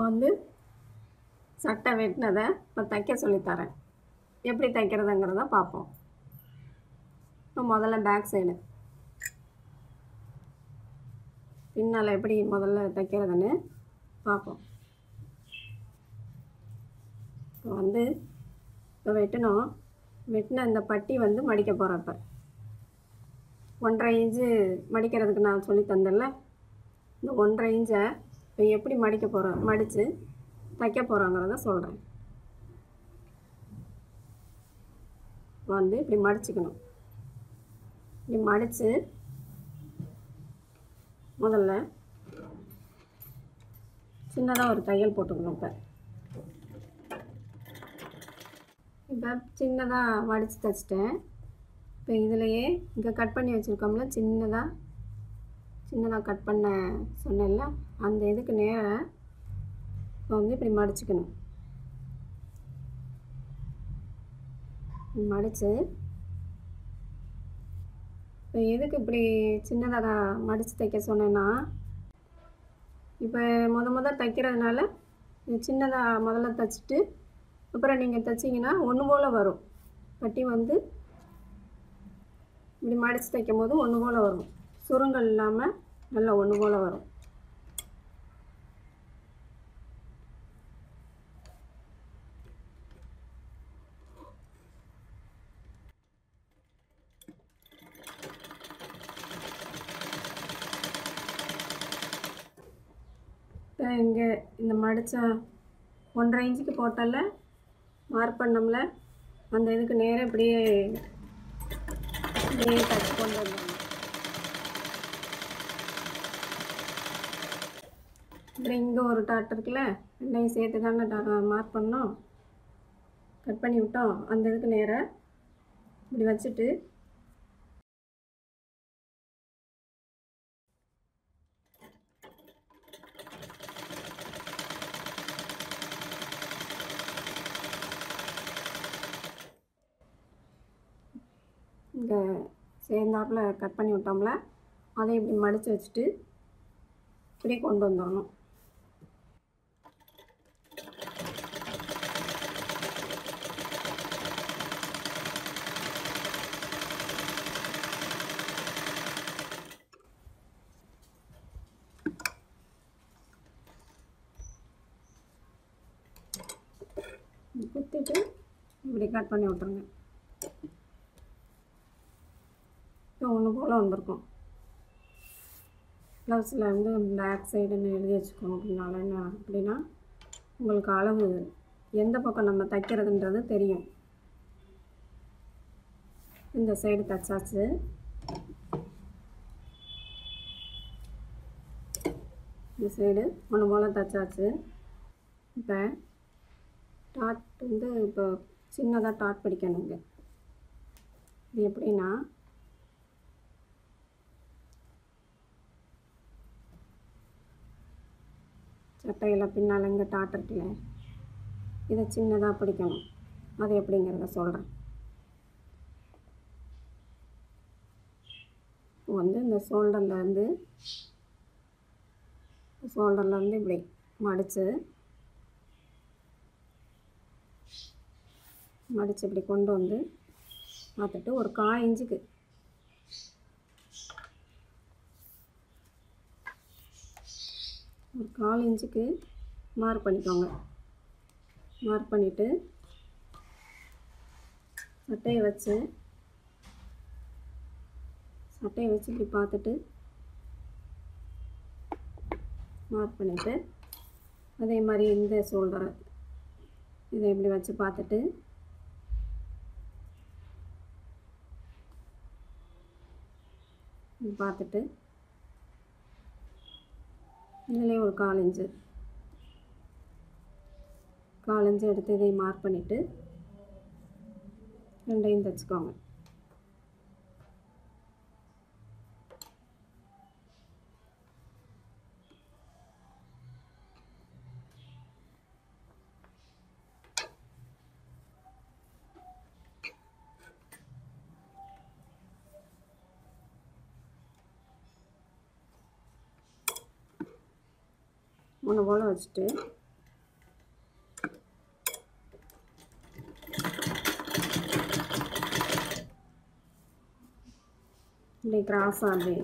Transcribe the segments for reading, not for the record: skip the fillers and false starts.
வந்து சட்டை வெட்டினதை இப்போ தைக்க சொல்லித்தரேன். எப்படி தைக்கிறதுங்கிறத பார்ப்போம். இப்போ முதல்ல பேக் சைடு பின்னால் எப்படி முதல்ல தைக்கிறதுன்னு பார்ப்போம். இப்போ வந்து இப்போ வெட்டின இந்த பட்டி வந்து மடிக்க போகிறேன். இப்போ 1.5 இன்ச்சு மடிக்கிறதுக்கு நான் சொல்லி தந்தேன்ல, இந்த 1.5 இன்ச்சை இப்போ எப்படி மடித்து தைக்க போகிறோங்கிறத சொல்கிறேன். வந்து இப்படி மடிச்சுக்கணும். இப்படி மடித்து முதல்ல சின்னதாக ஒரு தையல் போட்டுக்கணும். இப்போ சின்னதாக மடித்து தைச்சிட்டேன். இப்போ இதிலையே இங்கே கட் பண்ணி வச்சுருக்கோம்ல, சின்னதாக கட் பண்ண சொன்னேன்ல, அந்த இதுக்கு நேராக இப்போ வந்து இப்படி மடிச்சுக்கணும். மடித்து இப்போ எதுக்கு இப்படி சின்னதாக மடித்து தைக்க சொன்னேன்னா, இப்போ முதல் தைக்கிறதுனால சின்னதாக முதல்ல தைச்சிட்டு அப்புறம் நீங்கள் தைச்சிங்கன்னா ஒன்று போல் வரும். பட்டி வந்து இப்படி மடித்து தைக்கும் போது ஒன்று போல் வரும். சுருங்கல் இல்லாமல் நல்லா ஒன்று போல் வரும். இப்போ இங்கே இந்த மடித்த 1.5 இன்ச்சுக்கு போட்டால மார்க் பண்ணோம்ல, அந்த இதுக்கு நேராக இப்படியே தச்சு கொண்டு வந்தோம். இப்படி இங்கே ஒரு டாட் இருக்குல்ல, ரெண்டையும் சேர்த்து தானே மார்க் பண்ணோம், கட் பண்ணி விட்டோம். அந்த இதுக்கு நேராக இப்படி வச்சுட்டு இங்கே சேர்ந்தாப்பில் கட் பண்ணி விட்டோம்ல, அதை இப்படி மடித்து வச்சுட்டு இப்படி கொண்டு வந்துடணும். குத்திட்டு இப்படி கட் பண்ணி விட்டுருங்க. இப்போ ஒன்று போல் வந்திருக்கும். ப்ளவுஸில் வந்து பேக் சைடுன்னு எழுதி வச்சுக்கோங்க. அப்படின்னா உங்களுக்கு அளவு எந்த பக்கம் நம்ம தைக்கிறதுன்றது தெரியும். இந்த சைடு தைச்சாச்சு. இந்த சைடு ஒன்று போல் தைச்சாச்சு. இப்போ டாட் வந்து இப்போ சின்னதாக டாட் பிடிக்கணுங்க. இது எப்படின்னா, சட்டையில் பின்னால் இங்கே டாட் இருக்குல்ல, இதை சின்னதாக பிடிக்கணும். அது எப்படிங்கிறத சொல்கிறேன். வந்து இந்த ஷோல்டர்லேருந்து இப்படி மடித்து இப்படி கொண்டு வந்து பார்த்துட்டு ஒரு 1/4 இன்ச்சுக்கு மார்க் பண்ணிக்கோங்க. மார்க் பண்ணிவிட்டு சட்டையை வச்சு இப்படி பார்த்துட்டு மார்க் பண்ணிவிட்டு, அதே மாதிரி இந்த ஷோல்டரை இதை இப்படி வச்சு பார்த்துட்டு இதுலேயே ஒரு 1/4 இன்ச்சு எடுத்து இதை மார்க் பண்ணிவிட்டு ரெண்டையும் தைச்சிக்கோங்க. ஒன்று போல் வச்சுட்டு இப்படி கிராஸாக அப்படி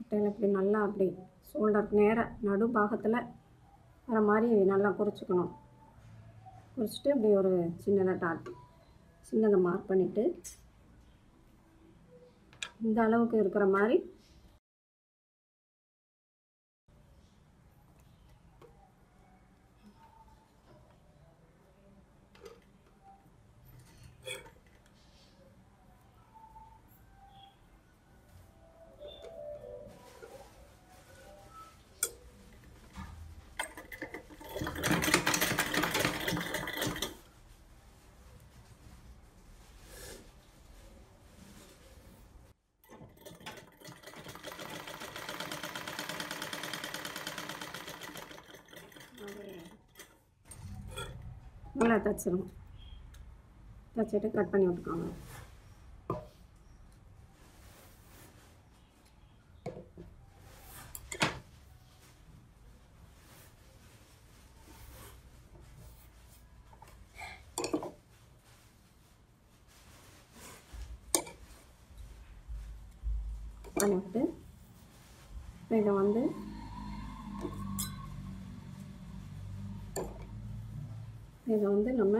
சட்டையில் இப்படி நல்லா அப்படி ஷோல்டருக்கு நேராக நடு பாகத்தில் வர மாதிரி நல்லா குறிச்சிக்கணும். குறிச்சிட்டு இப்படி ஒரு சின்னதை மார்க் பண்ணிவிட்டு இந்த அளவுக்கு இருக்கிற மாதிரி நல்லா தைச்சிடும். தைச்சிட்டு கட் பண்ணி விட்டுக்கோங்க. பண்ணிவிட்டு இதை வந்து நம்ம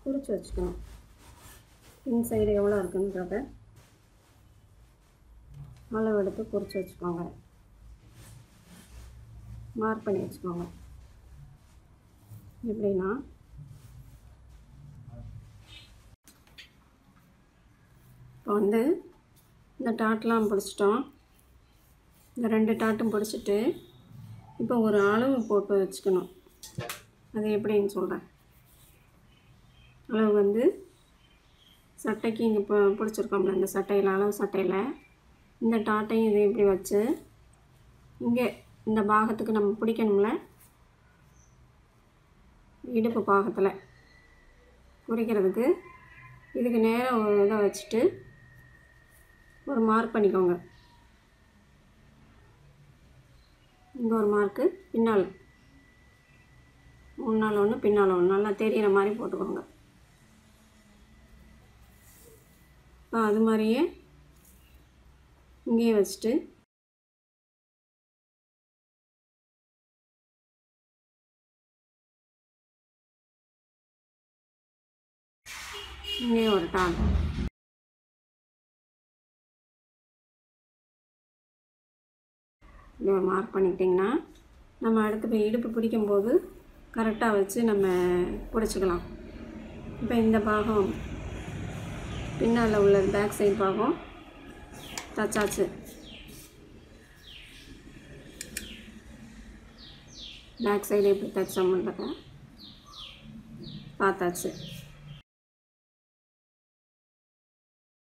குறித்து வச்சுக்கணும். இன்சைடு எவ்வளோ இருக்குன்றத அளவு எடுத்து குறித்து வச்சுக்கோங்க. மார்க் பண்ணி வச்சுக்கோங்க. எப்படின்னா இப்போ வந்து இந்த டாட்லாம் பிடிச்சிட்டோம். இந்த 2 டாட்டும் பிடிச்சிட்டு இப்போ ஒரு அளவு போட்டு வச்சுக்கணும். அது எப்படின்னு சொல்கிறேன். அளவு வந்து சட்டைக்கு இங்கே இப்போ பிடிச்சிருக்கோம்ல, இந்த சட்டையில் அளவு சட்டையில் இந்த டாட்டையும் இதை இப்படி வச்சு இங்கே இந்த பாகத்துக்கு நம்ம பிடிக்கணும்ல, இடுப்பு பாகத்தில் குறிக்கிறதுக்கு இதுக்கு நேராக ஒரு இதை வச்சுட்டு ஒரு மார்க் பண்ணிக்கோங்க. இங்கே ஒரு மார்க்கு, பின்னால் முன்னால் ஒன்று பின்னால் ஒன்று நல்லா தெரிகிற மாதிரி போட்டுக்கோங்க. இப்போ அது மாதிரியே இங்கேயே வச்சுட்டு இங்கேயே ஒரு டாட் இப்படி ஒரு மார்க் பண்ணிக்கிட்டிங்கன்னா நம்ம அடுத்து போய் இடுப்பு பிடிக்கும்போது கரெக்டாக வச்சு நம்ம பிடிச்சிக்கலாம். இப்போ இந்த பாகம் பின்னால் உள்ள பேக் சைடு பாகம் தச்சாச்சு. பேக் சைடு எப்படி தைச்சோம்ன்றத பார்த்தாச்சு.